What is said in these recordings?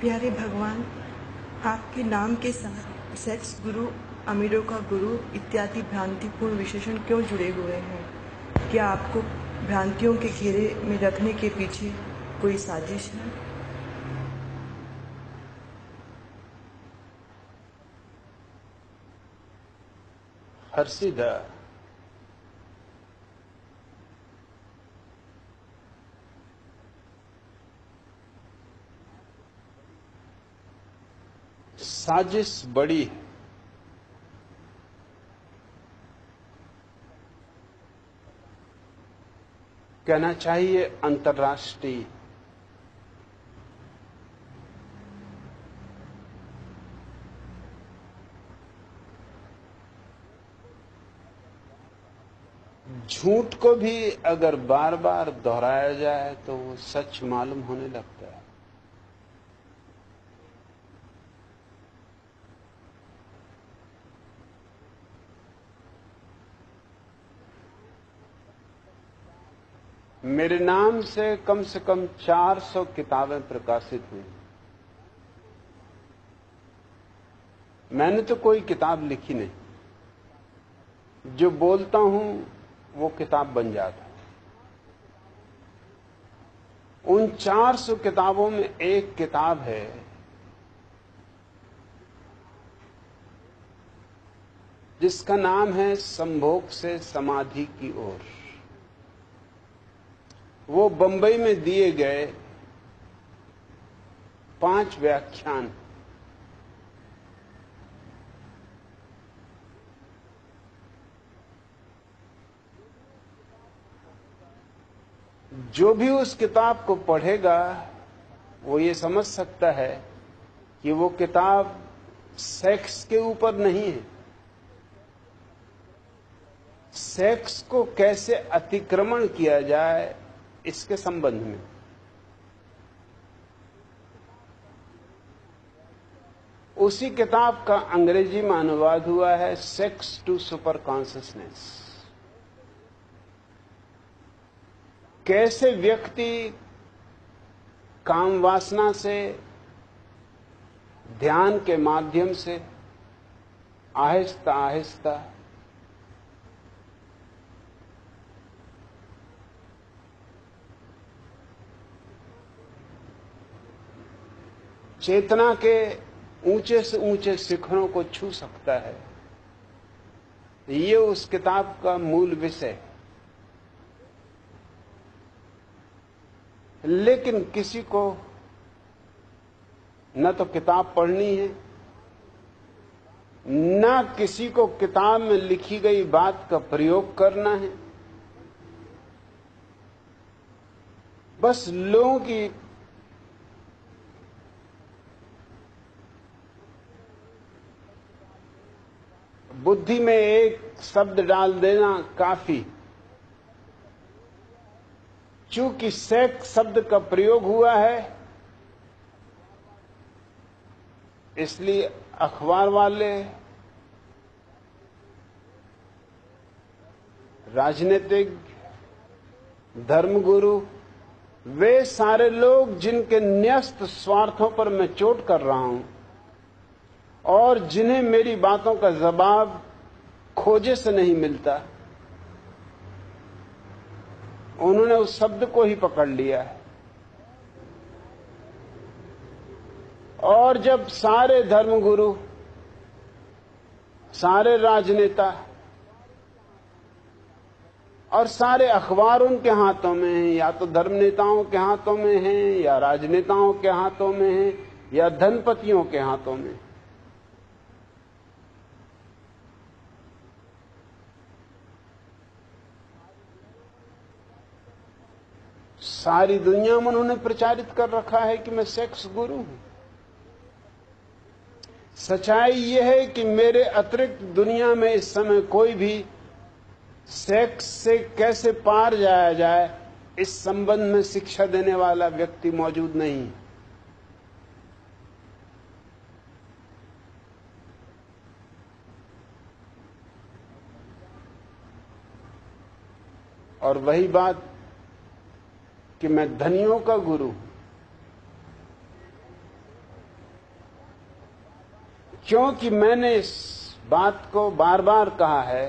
प्यारे भगवान, आपके नाम के साथ सेक्स गुरु, अमीरों का गुरु इत्यादि भ्रांतिपूर्ण विशेषण क्यों जुड़े हुए हैं? क्या आपको भ्रांतियों के घेरे में रखने के पीछे कोई साजिश है? हर्षिदा, साजिश बड़ी है। कहना चाहिए अंतर्राष्ट्रीय। झूठ को भी अगर बार बार दोहराया जाए तो वो सच मालूम होने लगता है। मेरे नाम से कम 400 किताबें प्रकाशित हुई। मैंने तो कोई किताब लिखी नहीं, जो बोलता हूं वो किताब बन जाता है। उन 400 किताबों में एक किताब है जिसका नाम है संभोग से समाधि की ओर। वो बंबई में दिए गए 5 व्याख्यान। जो भी उस किताब को पढ़ेगा वो ये समझ सकता है कि वो किताब सेक्स के ऊपर नहीं है। सेक्स को कैसे अतिक्रमण किया जाए इसके संबंध में। उसी किताब का अंग्रेजी में अनुवाद हुआ है सेक्स टू सुपर कॉन्शियसनेस। कैसे व्यक्ति काम वासना से, ध्यान के माध्यम से आहिस्ता आहिस्ता चेतना के ऊंचे से ऊंचे शिखरों को छू सकता है। ये उस किताब का मूल विषय है। लेकिन किसी को न तो किताब पढ़नी है, न किसी को किताब में लिखी गई बात का प्रयोग करना है। बस लोगों की बुद्धि में एक शब्द डाल देना काफी। चूंकि सेक्स शब्द का प्रयोग हुआ है, इसलिए अखबार वाले, राजनीतिक, धर्मगुरु, वे सारे लोग जिनके न्यस्त स्वार्थों पर मैं चोट कर रहा हूं और जिन्हें मेरी बातों का जवाब खोजे से नहीं मिलता, उन्होंने उस शब्द को ही पकड़ लिया है। और जब सारे धर्मगुरु, सारे राजनेता और सारे अखबार उनके हाथों में हैं, या तो धर्म नेताओं के हाथों में हैं, या राजनेताओं के हाथों में हैं, या धनपतियों के हाथों में, सारी दुनिया में उन्होंने प्रचारित कर रखा है कि मैं सेक्स गुरु हूं। सच्चाई यह है कि मेरे अतिरिक्त दुनिया में इस समय कोई भी सेक्स से कैसे पार जाया जाए इस संबंध में शिक्षा देने वाला व्यक्ति मौजूद नहीं है। और वही बात कि मैं धनियों का गुरु, क्योंकि मैंने इस बात को बार बार कहा है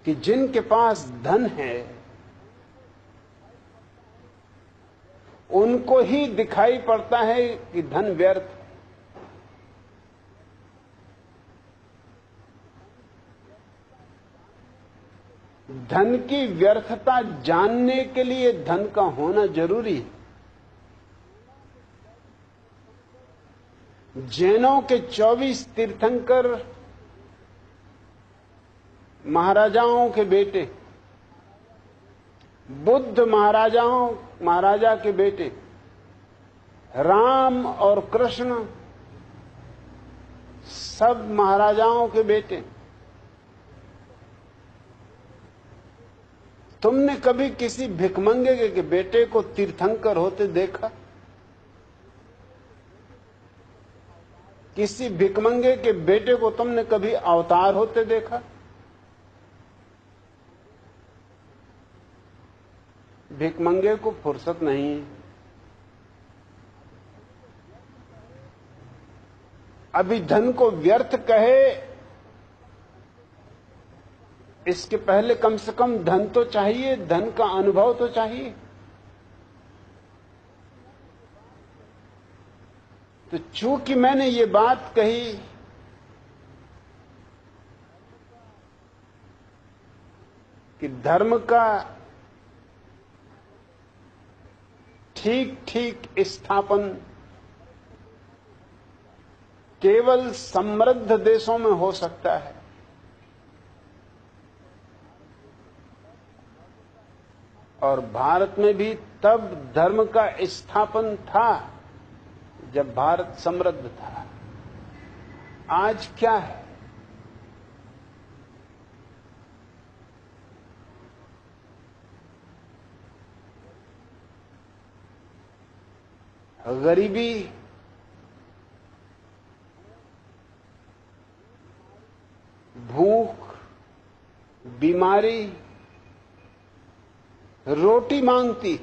कि जिनके पास धन है उनको ही दिखाई पड़ता है कि धन व्यर्थ है। धन की व्यर्थता जानने के लिए धन का होना जरूरी है। जैनों के 24 तीर्थंकर महाराजाओं के बेटे, बुद्ध महाराजा के बेटे, राम और कृष्ण सब महाराजाओं के बेटे। तुमने कभी किसी भिखमंगे के बेटे को तीर्थंकर होते देखा? किसी भिखमंगे के बेटे को तुमने कभी अवतार होते देखा? भिखमंगे को फुर्सत नहीं है। अभी धन को व्यर्थ कहे, इसके पहले कम से कम धन तो चाहिए, धन का अनुभव तो चाहिए। तो चूंकि मैंने ये बात कही कि धर्म का ठीक ठीक स्थापन केवल समृद्ध देशों में हो सकता है, और भारत में भी तब धर्म का स्थापन था जब भारत समृद्ध था। आज क्या है? गरीबी, भूख, बीमारी, रोटी मांगती।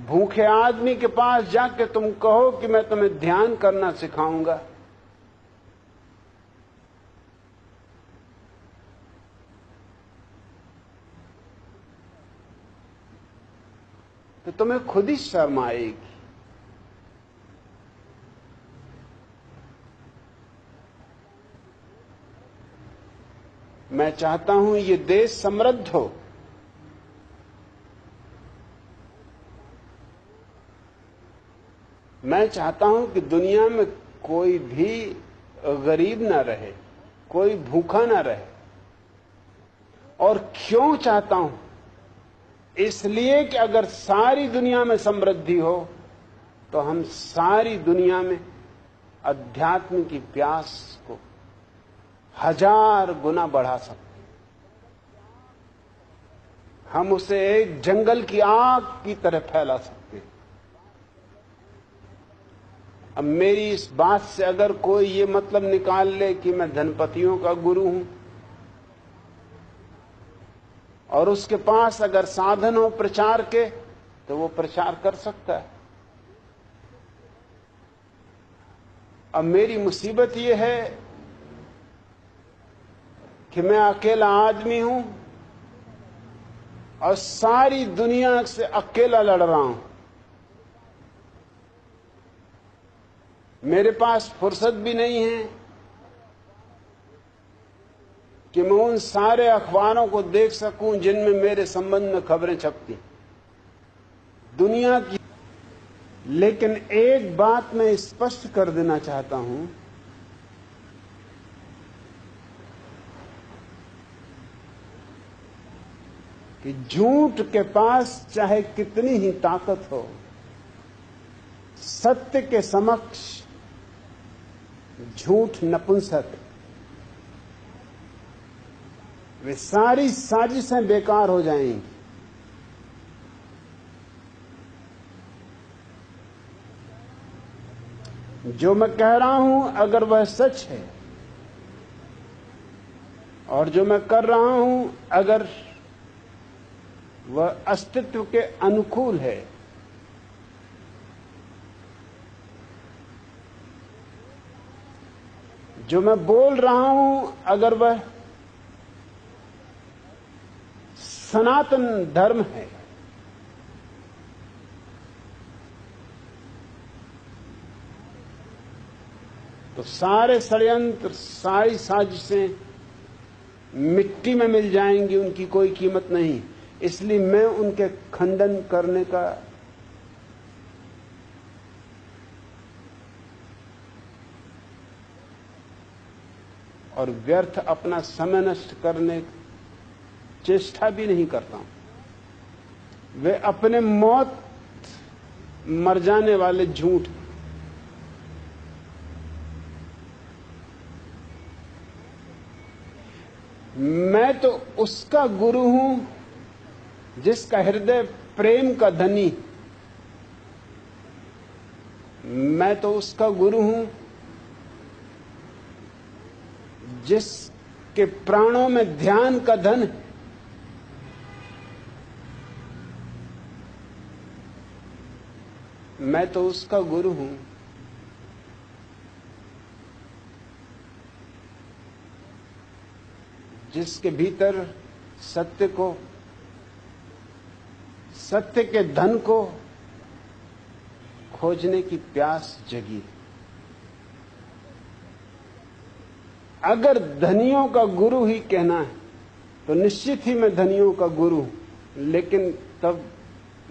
भूखे आदमी के पास जाके तुम कहो कि मैं तुम्हें ध्यान करना सिखाऊंगा, तो तुम्हें खुद ही शर्म आएगी। मैं चाहता हूं ये देश समृद्ध हो। मैं चाहता हूं कि दुनिया में कोई भी गरीब ना रहे, कोई भूखा ना रहे। और क्यों चाहता हूं? इसलिए कि अगर सारी दुनिया में समृद्धि हो तो हम सारी दुनिया में अध्यात्म की प्यास को 1000 गुना बढ़ा सकते हैं। हम उसे एक जंगल की आग की तरह फैला सकते हैं। अब मेरी इस बात से अगर कोई ये मतलब निकाल ले कि मैं धनपतियों का गुरु हूं, और उसके पास अगर साधन हो प्रचार के, तो वो प्रचार कर सकता है। अब मेरी मुसीबत ये है कि मैं अकेला आदमी हूं और सारी दुनिया से अकेला लड़ रहा हूं। मेरे पास फुर्सत भी नहीं है कि मैं उन सारे अखबारों को देख सकूं जिनमें मेरे संबंध में खबरें छपती दुनिया की। लेकिन एक बात मैं स्पष्ट कर देना चाहता हूं कि झूठ के पास चाहे कितनी ही ताकत हो, सत्य के समक्ष झूठ नपुंसक। वे सारी साजिशें बेकार हो जाएंगी। जो मैं कह रहा हूं अगर वह सच है, और जो मैं कर रहा हूं अगर वह अस्तित्व के अनुकूल है। जो मैं बोल रहा हूं, अगर वह सनातन धर्म है, तो सारे षड्यंत्र, सारी साजिशें मिट्टी में मिल जाएंगी, उनकी कोई कीमत नहीं। इसलिए मैं उनके खंडन करने का और व्यर्थ अपना समय नष्ट करने चेष्टा भी नहीं करता हूं। वे अपने मौत मर जाने वाले झूठ। मैं तो उसका गुरु हूं जिसका हृदय प्रेम का धनी। मैं तो उसका गुरु हूं जिसके प्राणों में ध्यान का धन है। मैं तो उसका गुरु हूं जिसके भीतर सत्य को, सत्य के धन को खोजने की प्यास जगी। अगर धनियों का गुरु ही कहना है तो निश्चित ही मैं धनियों का गुरु हूं, लेकिन तब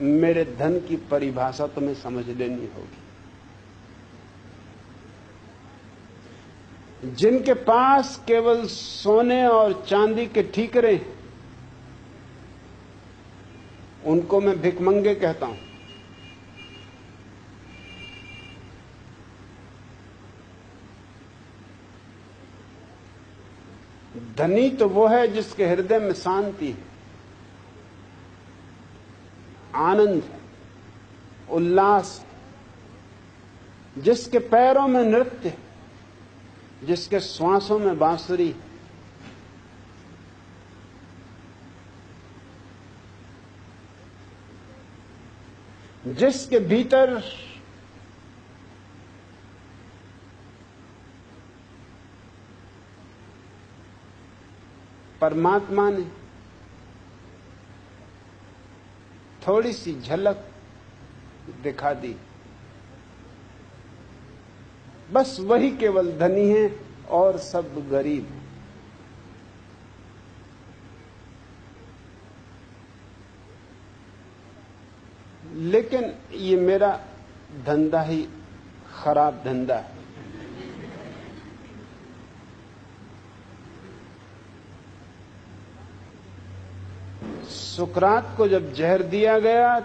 मेरे धन की परिभाषा तुम्हें समझ लेनी होगी। जिनके पास केवल सोने और चांदी के ठीकरे, उनको मैं भिखमंगे कहता हूं। धनी तो वो है जिसके हृदय में शांति है, आनंद है, उल्लास है, जिसके पैरों में नृत्य, जिसके श्वासों में बांसुरी, जिसके भीतर परमात्मा ने थोड़ी सी झलक दिखा दी, बस वही केवल धनी है और सब गरीब। लेकिन ये मेरा धंधा ही खराब धंधा है। सुकरात को जब जहर दिया गया